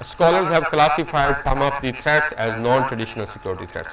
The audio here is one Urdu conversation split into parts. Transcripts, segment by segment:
scholars have classified some of the threats as non-traditional security threats.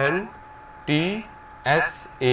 NTSA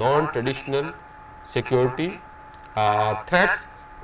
non-traditional security threats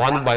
1 by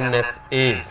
NSAs,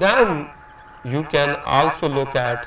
Then you can also look at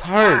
third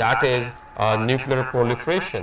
that is nuclear proliferation,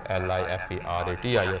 PROLIFERATI,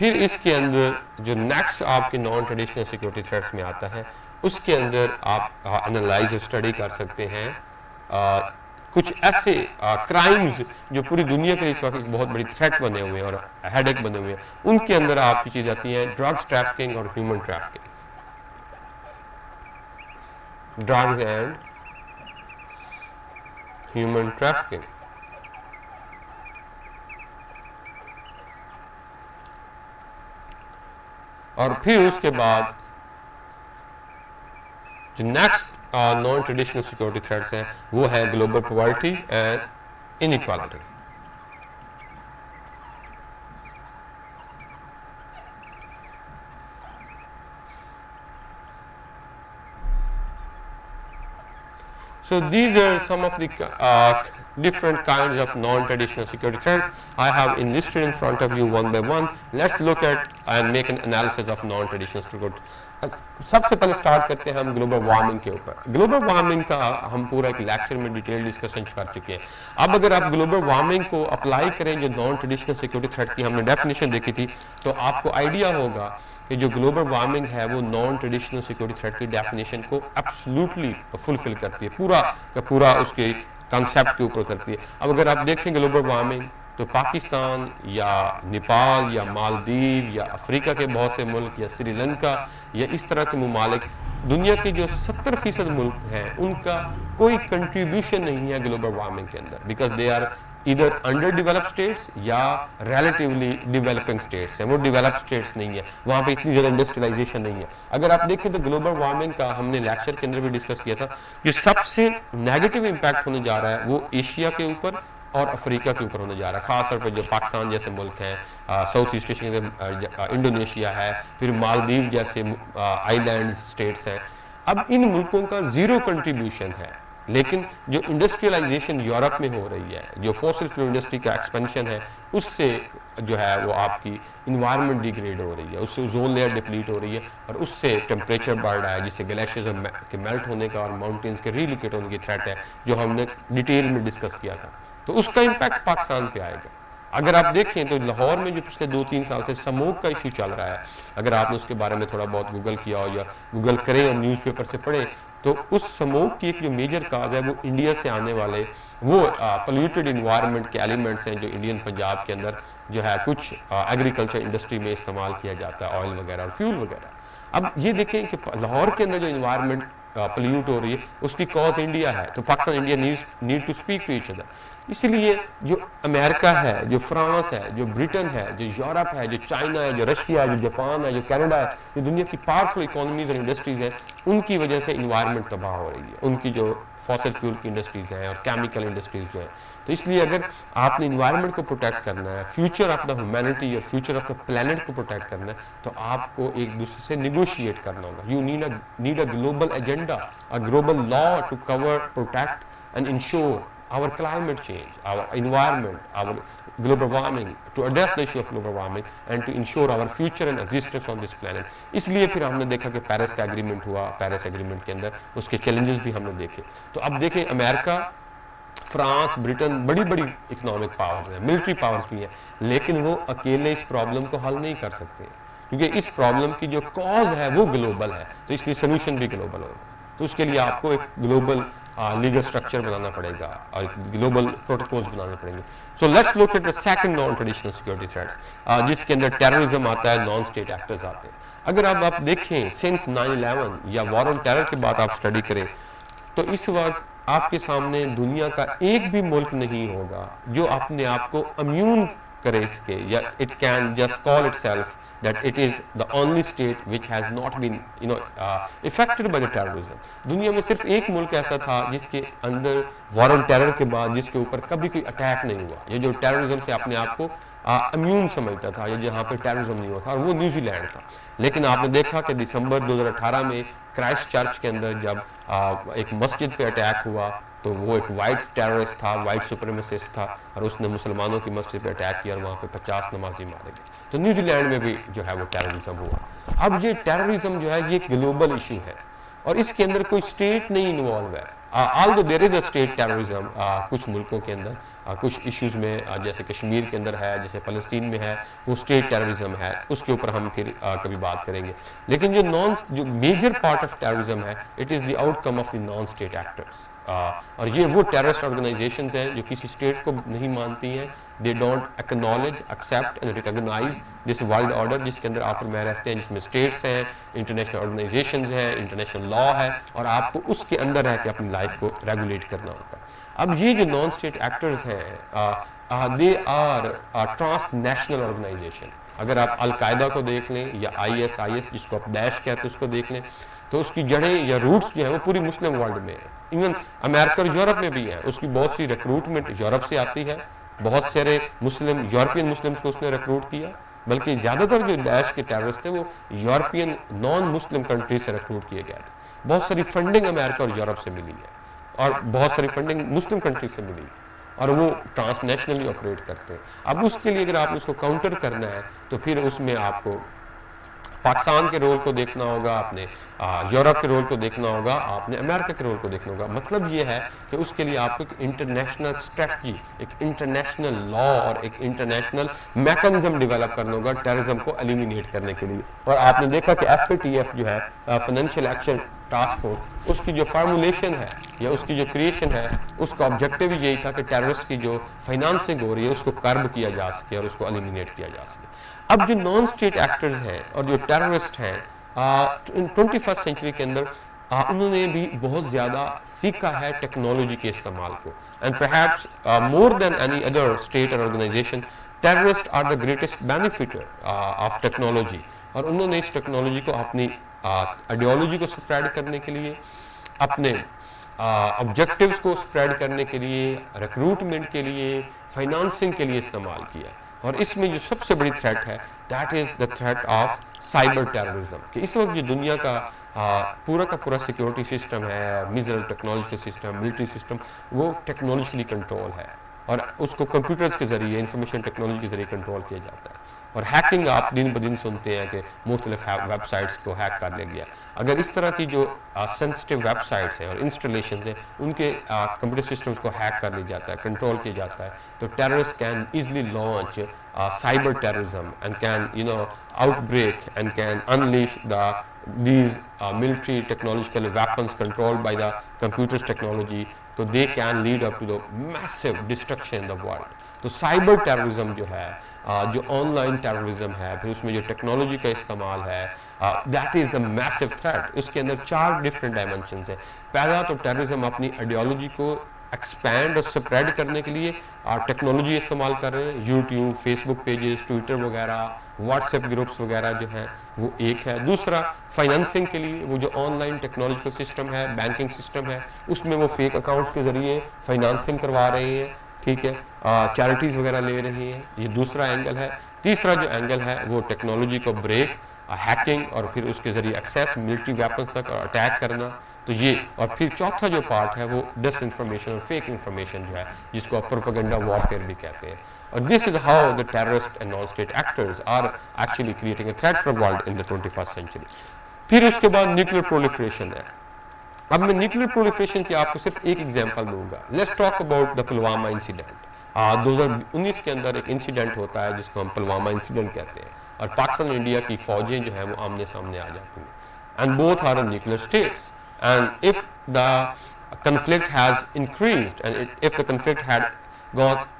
پھر اس کے اندر جو نیکسٹ آپ کے نان ٹریڈیشنل سیکورٹی تھریٹس میں آتا ہے، اس کے اندر آپ انالائز اور اسٹڈی کر سکتے ہیں کچھ ایسے کرائمز جو پوری دنیا کے لیے اس وقت ایک بہت بڑی تھریٹ بنے ہوئے ہیں اور ہیڈ ایک بنے ہوئے ہیں. ان کے اندر آپ کی چیز آتی ہیں ڈرگس ٹریفکنگ اور human trafficking. Drugs and human trafficking. اور پھر اس کے بعد جو next non traditional security threats ہیں وہ ہے global poverty and inequality. So these are some of the different kinds of non-traditional security threats. I have enlisted in front of you one by one. Let's look at and make an analysis of non-traditional security. سب سے پہلے سٹارٹ کرتے ہیں ہم گلوبل وارمنگ کے اوپر. گلوبل وارمنگ کا ہم پورا ایک لیکچر میں ڈیٹیل ڈسکشن کر چکے ہیں. اب اگر آپ گلوبل وارمنگ کو اپلائی کریں جو نان ٹریڈیشنل سیکورٹی تھریٹ کی ہم نے ڈیفینیشن دیکھی تھی، تو آپ کو آئیڈیا ہوگا کہ جو گلوبل وارمنگ ہے وہ نان ٹریڈیشنل سیکورٹی تھریٹ کی ڈیفینیشن کو ایبسلیوٹلی فلفل کرتی ہے، پورا کا پورا اس کے کانسیپٹ کے اوپر اترتی ہے. اب اگر آپ دیکھیں گلوبل وارمنگ تو پاکستان یا نیپال یا مالدیو یا افریقہ کے بہت سے ملک یا سری لنکا یا اس طرح کے ممالک، دنیا کے جو 70% ملک ہیں ان کا کوئی کنٹریبیوشن نہیں ہے گلوبل وارمنگ کے اندر، because they are either under develop status یا ریلیٹیولی ڈیولپنگ اسٹیٹس ہیں. وہ ڈیولپ اسٹیٹس نہیں ہے، وہاں پہ اتنی زیادہ انڈسٹریلائزیشن نہیں ہے. اگر آپ دیکھیں تو گلوبل وارمنگ کا ہم نے لیکچر کے اندر بھی ڈسکس کیا تھا، جو سب سے نیگیٹو امپیکٹ ہونے جا رہا ہے وہ ایشیا کے اوپر اور افریقہ کے اوپر ہونے جا رہا ہے، خاص طور پہ جو پاکستان جیسے ملک ہیں، ساؤتھ ایسٹ ایشیا کے انڈونیشیا ہے، پھر مالدیو جیسے آئی لینڈ اسٹیٹس ہیں. اب ان ملکوں کا زیرو کنٹریبیوشن ہے، لیکن جو انڈسٹریلائزیشن یورپ میں ہو رہی ہے، جو فوسل فیول انڈسٹری کا ایکسپینشن ہے، اس سے جو ہے وہ آپ کی انوائرمنٹ ڈیگریڈ ہو رہی ہے، اس سے اوزون لیئر ڈپلیٹ ہو رہی ہے اور اس سے ٹیمپریچر بڑھ رہا ہے، جس سے گلیشیئرز کے میلٹ ہونے کا اور ماؤنٹینز کے ریلوکیٹ ہونے کی تھریٹ ہے، جو ہم نے ڈیٹیل میں ڈسکس کیا تھا. تو اس کا امپیکٹ پاکستان پہ آئے گا. اگر آپ دیکھیں تو لاہور میں جو پچھلے 2-3 سال سے سموک کا ایشو چل رہا ہے، اگر آپ نے اس کے بارے میں تھوڑا بہت گوگل کیا ہو یا گوگل کریں اور نیوز پیپر سے پڑھیں، تو اس سموک کی ایک جو میجر کاز ہے وہ انڈیا سے آنے والے وہ پولیوٹڈ انوائرمنٹ کے ایلیمنٹس ہیں جو انڈین پنجاب کے اندر جو ہے کچھ ایگریکلچر انڈسٹری میں استعمال کیا جاتا ہے، آئل وغیرہ اور فیول وغیرہ. اب یہ دیکھیں کہ لاہور کے اندر جو انوائرمنٹ پولیوٹ ہو رہی ہے اس کی کاز انڈیا ہے، تو Pakistan India need to speak to each other. اسی لیے جو امریکہ ہے، جو فرانس ہے، جو برٹن ہے، جو یورپ ہے، جو چائنا ہے، جو رشیا ہے، جو جاپان ہے، جو کینیڈا ہے، جو دنیا کی پاورفل اکانومیز اور انڈسٹریز ہیں، ان کی وجہ سے انوائرمنٹ تباہ ہو رہی ہے، ان کی جو فاسل فیول کی انڈسٹریز ہیں اور کیمیکل انڈسٹریز جو ہیں. تو اس لیے اگر آپ نے انوائرمنٹ کو پروٹیکٹ کرنا ہے، فیوچر آف دا ہیومینٹی اور فیوچر آف دا پلانٹ کو پروٹیکٹ کرنا ہے، تو آپ کو ایک دوسرے سے نیگوشیٹ کرنا ہوگا. You need a global agenda, a global law to cover, protect and ensure our climate change, our environment, our global warming, to address the issue of global warming and to ensure our future and existence on this planet. اس لیے پھر ہم نے دیکھا کہ پیرس کا ایگریمنٹ ہوا، پیرس ایگریمنٹ کے اندر اس کے چیلنجز بھی ہم نے دیکھے. تو اب دیکھیں امریکہ، فرانس، برٹن بڑی بڑی اکنامک پاورز ہیں، ملٹری پاورز بھی ہیں، لیکن وہ اکیلے اس پرابلم کو حل نہیں کر سکتے، کیونکہ اس پرابلم کی جو کاز ہے وہ گلوبل ہے، تو اس کی سلوشن بھی گلوبل ہوگا. تو اس کے لیے آپ کو ایک گلوبل لیگل سٹرکچر بنانا پڑے گا اور گلوبل پروٹوکولز بنانے پڑیں گے. So let's look at the second non traditional security threats, جس کے اندر ٹیررزم آتا ہے، نان اسٹیٹ ایکٹرز آتے ہیں. اگر آپ دیکھیں سنس 9/11 یا وار آن ٹیرر کے بعد آپ اسٹڈی کریں تو اس وقت آپ کے سامنے دنیا کا ایک بھی ملک نہیں ہوگا جو اپنے آپ کو امیون کرے اس کے، یا it can just call it self that it is the only state which has not been affected by the terrorism. دنیا میں صرف ایک ملک ایسا تھا جس کے اندر وار آن ٹیرر کے بعد جس کے اوپر کبھی کوئی اٹیک نہیں ہوا، یہ جو ٹیررزم سے اپنے آپ کو امیون سمجھتا تھا، یا جہاں پہ ٹیررزم نہیں ہوا تھا، اور وہ نیوزی لینڈ تھا. لیکن آپ نے دیکھا کہ دسمبر 2018 میں کرائسٹ چرچ کے اندر جب ایک مسجد پہ اٹیک ہوا تو وہ ایک وائٹ ٹیررسٹ تھا، وائٹ سپریمیسسٹ تھا، اور اس نے مسلمانوں کی مسجد پہ اٹیک کیا اور وہاں پہ 50 نمازی مارے گئے. تو نیوزی لینڈ میں بھی جو ہے وہ ٹیررزم ہوا. اب یہ ٹیررزم جو ہے یہ ایک گلوبل ایشو ہے اور اس کے اندر کوئی اسٹیٹ نہیں انوالو ہے. although there is a state terrorism کچھ ملکوں کے اندر کچھ ایشوز میں جیسے کشمیر کے اندر ہے, جیسے فلسطین میں ہے, وہ اسٹیٹ ٹیررزم ہے, اس کے اوپر ہم پھر کبھی بات کریں گے. لیکن جو میجر پارٹ آف ٹیررزم ہے, it is the out come of the non state actors. اور یہ وہ ٹیررسٹ آرگنائزیشنز ہیں جو کسی اسٹیٹ کو نہیں مانتی ہیں. They don't acknowledge, accept and recognise this world order جس کے اندر آپ اور میں رہتے ہیں, جس میں اسٹیٹس ہیں, انٹرنیشنل آرگنائزیشنز ہیں, انٹرنیشنل لا ہے, اور آپ کو اس کے اندر رہ کے اپنی لائف کو ریگولیٹ کرنا ہوتا ہے. اب یہ جو نان اسٹیٹ ایکٹرز ہیں, they are transnational organisation. اگر آپ القاعدہ کو دیکھ لیں یا IS جس کو آپ داعش کہتے ہیں اس کو دیکھ لیں, تو اس کی جڑیں یا روٹس جو ہیں وہ پوری مسلم ورلڈ میں ہیں. ایون امریکہ اور یورپ میں بھی ہیں. اس کی بہت سی ریکروٹمنٹ یورپ سے آتی ہے, بہت سارے مسلم یورپین مسلمس کو اس نے ریکروٹ کیا, بلکہ زیادہ تر جو داعش کے ٹیررسٹ ہیں وہ یورپین نان مسلم کنٹریز سے ریکروٹ کیے گئے تھے. بہت ساری فنڈنگ امریکہ اور یورپ سے ملی ہے, اور بہت ساری فنڈنگ مسلم کنٹریز سے ملی, اور وہ ٹرانس نیشنلی آپریٹ کرتے ہیں. اب اس کے لیے اگر آپ اس کو کاؤنٹر کرنا ہے تو پھر اس میں آپ کو پاکستان کے رول کو دیکھنا ہوگا, آپ نے یورپ کے رول کو دیکھنا ہوگا, آپ نے امریکہ کے رول کو دیکھنا ہوگا. مطلب یہ ہے کہ اس کے لیے آپ کو ایک انٹرنیشنل اسٹریٹجی, ایک انٹرنیشنل لا اور ایک انٹرنیشنل میکنزم ڈیولپ کرنا ہوگا ٹیررزم کو ایلیمینیٹ کرنے کے لیے. اور آپ نے دیکھا کہ FATF جو ہے, فائنینشیل ایکشن ٹاسک فورس, اس کی جو فارمولیشن ہے یا اس کی جو کریشن ہے, اس کا آبجیکٹیو یہی تھا کہ ٹیررسٹ کی جو فائنانسنگ ہو رہی ہے اس کو کرب کیا جا سکے اور اس کو ایلیمینیٹ کیا جا سکے. اب جو نان اسٹیٹ ایکٹرز ہیں اور جو ٹیررسٹ ہیں 21st سینچری کے اندر, انہوں نے بھی بہت زیادہ سیکھا ہے ٹیکنالوجی کے استعمال کو. And perhaps more than any other state or organisation, terrorist are the greatest benefiter of technology. اور انہوں نے اس ٹیکنالوجی کو اپنی آئیڈیالوجی کو اسپریڈ کرنے کے لیے, اپنے آبجیکٹیوز کو اسپریڈ کرنے کے لیے, ریکروٹمنٹ کے لیے, فائنانسنگ کے لیے استعمال کیا. اور اس میں جو سب سے بڑی تھریٹ ہے, that is the threat of cyber terrorism. کہ اس وقت جو دنیا کا پورا کا پورا سیکورٹی سسٹم ہے, میزائل ٹیکنالوجی کا سسٹم, ملٹری سسٹم, وہ ٹیکنالوجیکلی کنٹرول ہے, اور اس کو کمپیوٹرز کے ذریعے, انفارمیشن ٹیکنالوجی کے ذریعے کنٹرول کیا جاتا ہے. اور ہیکنگ آپ دن بدن سنتے ہیں کہ مختلف ویب سائٹس کو ہیک کر لیا گیا. اگر اس طرح کی جو سینسٹیو ویب سائٹس ہیں اور انسٹالیشنز ہیں, ان کے کمپیوٹر سسٹمز کو ہیک کر لیا جاتا ہے, کنٹرول کیا جاتا ہے, تو terrorist can easily launch cyber terrorism and can outbreak and can unleash these military technological weapons controlled by the computers technology, so they can lead up to the massive destruction in the world. تو سائبر ٹیررزم جو ہے, جو آن لائن ٹیررزم ہے, پھر اس میں جو ٹیکنالوجی کا استعمال ہے, that is the Meesho threat. اس کے اندر 4 ڈفرینٹ ڈائمینشنز ہیں. پہلا تو ٹیررزم اپنی آئیڈیالوجی کو ایکسپینڈ اور سپریڈ کرنے کے لیے ٹیکنالوجی استعمال کر رہے ہیں. یوٹیوب, فیس بک پیجز, ٹویٹر وغیرہ, واٹس ایپ گروپس وغیرہ جو ہیں وہ ایک ہے. دوسرا فائنانسنگ کے لیے, وہ جو آن لائن ٹیکنالوجیکل سسٹم ہے, بینکنگ سسٹم ہے, اس میں وہ فیک اکاؤنٹس کے ذریعے فائنانسنگ کروا رہے ہیں, ٹھیک ہے, چیریٹیز وغیرہ لے رہی ہیں. یہ دوسرا اینگل ہے. تیسرا جو اینگل ہے وہ ٹیکنالوجی کو بریک, ہیکنگ, اور پھر اس کے ذریعے ایکسیس ملٹری ویپنس تک اٹیک کرنا. تو یہ, اور پھر چوتھا جو پارٹ ہے وہ ڈس انفارمیشن اور فیک انفارمیشن جو ہے, جس کو پروپیگنڈا وارفیئر بھی کہتے ہیں. اور this is how the terrorist and non state actors are actually creating a threat for world in the 21st century. پھر اس کے بعد نیوکلیر پرولیفریشن ہے. اب میں نیوکلیر پرولیفریشن کی آپ کو صرف ایک ایگزامپل دوں گا. Let's talk about the Pulwama incident. 2019 کے اندر ایک انسیڈنٹ ہوتا ہے جس کو ہم پلوامہ انسیڈنٹ کہتے ہیں, اور پاکستان اور انڈیا کی فوجیں جو ہیں وہ آمنے سامنے آ جاتی ہیں. And both are nuclear states. And if the conflict has increased and if the conflict had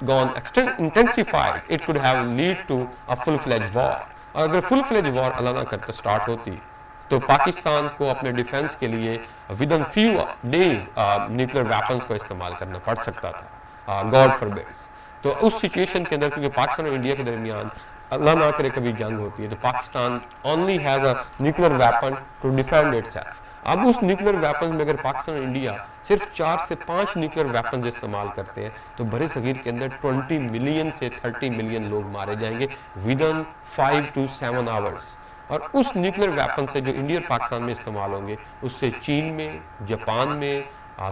gone intensified, it could have lead to a full-fledged war. اور اگر full-fledged war اللہ نہ کرتا اسٹارٹ ہوتی تو پاکستان کو اپنے ڈیفینس کے لیے within few days nuclear weapons کو استعمال کرنا پڑ سکتا تھا, God forbids. تو اس سچویشن کے اندر, کیونکہ پاکستان اور انڈیا کے درمیان اللہ نہ کرے کبھی جنگ ہوتی ہے, تو Pakistan only has a nuclear weapon to defend itself. اب اس نیوکلیر ویپنز میں اگر پاکستان اور انڈیا صرف 4 سے 5 نیوکلیر ویپنز استعمال کرتے ہیں تو برِ صغیر کے اندر 20 ملین سے 30 ملین لوگ مارے جائیں گے ودن 5 to 7 hours. اور اس نیوکلیر ویپن سے جو انڈیا اور پاکستان میں استعمال ہوں گے, اس سے چین میں, جاپان میں,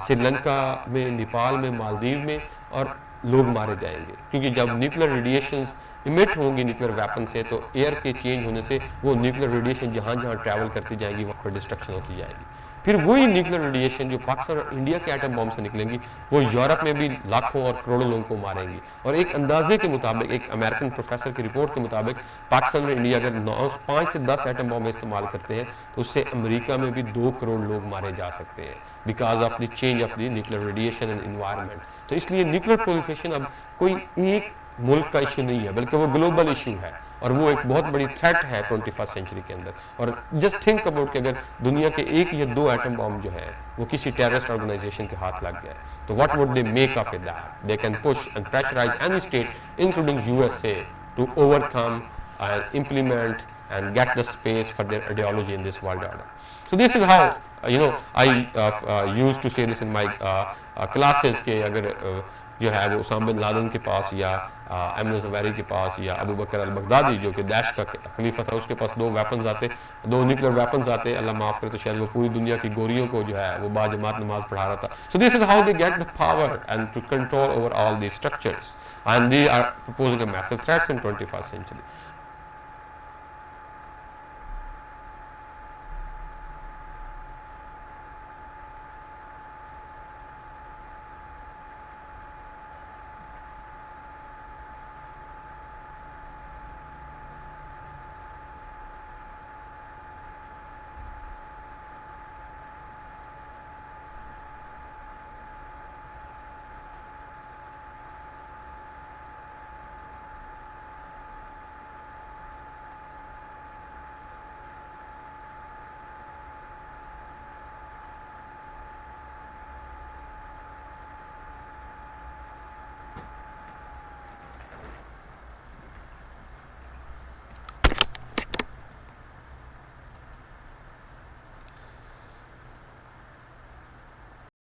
سری لنکا میں, نیپال میں, مالدیو میں اور لوگ مارے جائیں گے. کیونکہ جب نیوکلیر ریڈیشنز امٹ ہوں گی نیوکلیر ویپن سے, تو ایئر کے چینج ہونے سے وہ نیوکلیر ریڈیشن جہاں جہاں ٹریول کرتی جائیں گی وہاں پر ڈسٹرکشن ہوتی جائے گی. پھر وہی نیوکلیر ریڈیشن جو پاکستان اور انڈیا کے ایٹم بم سے نکلیں گی وہ یورپ میں بھی لاکھوں اور کروڑوں لوگوں کو ماریں گی. اور ایک اندازے کے مطابق, ایک امریکن پروفیسر کی رپورٹ کے مطابق, پاکستان اور انڈیا اگر 5 سے 10 ایٹم بم استعمال کرتے ہیں تو اس سے امریکہ میں بھی 2 کروڑ لوگ مارے جا سکتے ہیں because of the change of the nuclear radiation and environment. تو اس لیے نیوکلیر پرولیفریشن اب کوئی ایک ملک کا ایشو نہیں ہے بلکہ وہ گلوبل ایشو ہے, اور وہ ایک بہت بڑی تھریٹ ہے 21st سینچری کے اندر. اور جسٹ تھنک اباؤٹ کہ اگر دنیا کے 1 یا 2 ایٹم بم جو ہے وہ کسی ٹیررسٹ آرگنائزیشن کے ہاتھ لگ گئے تو what would they make of it that? They can push and pressurise any state including USA to overcome and implement and get the space for their ideology in this world order. So this is how I used to say this in my classes کہ اگر جو ہے وہ اسامہ بن لادن کے پاس یا ایمن الزویری کے پاس یا ابو بکر البغدادی جو کہ داعش کا خلیفہ تھا, اس کے پاس 2 ویپنز آتے, 2 نیوکلیر ویپنز آتے, اللہ معاف کرے تو شاید وہ پوری دنیا کی گوریوں کو جو ہے وہ باجماعت نماز پڑھا رہا تھا. So this is how they get the power and to control over all these structures, and they are proposing a massive threats in 21st century.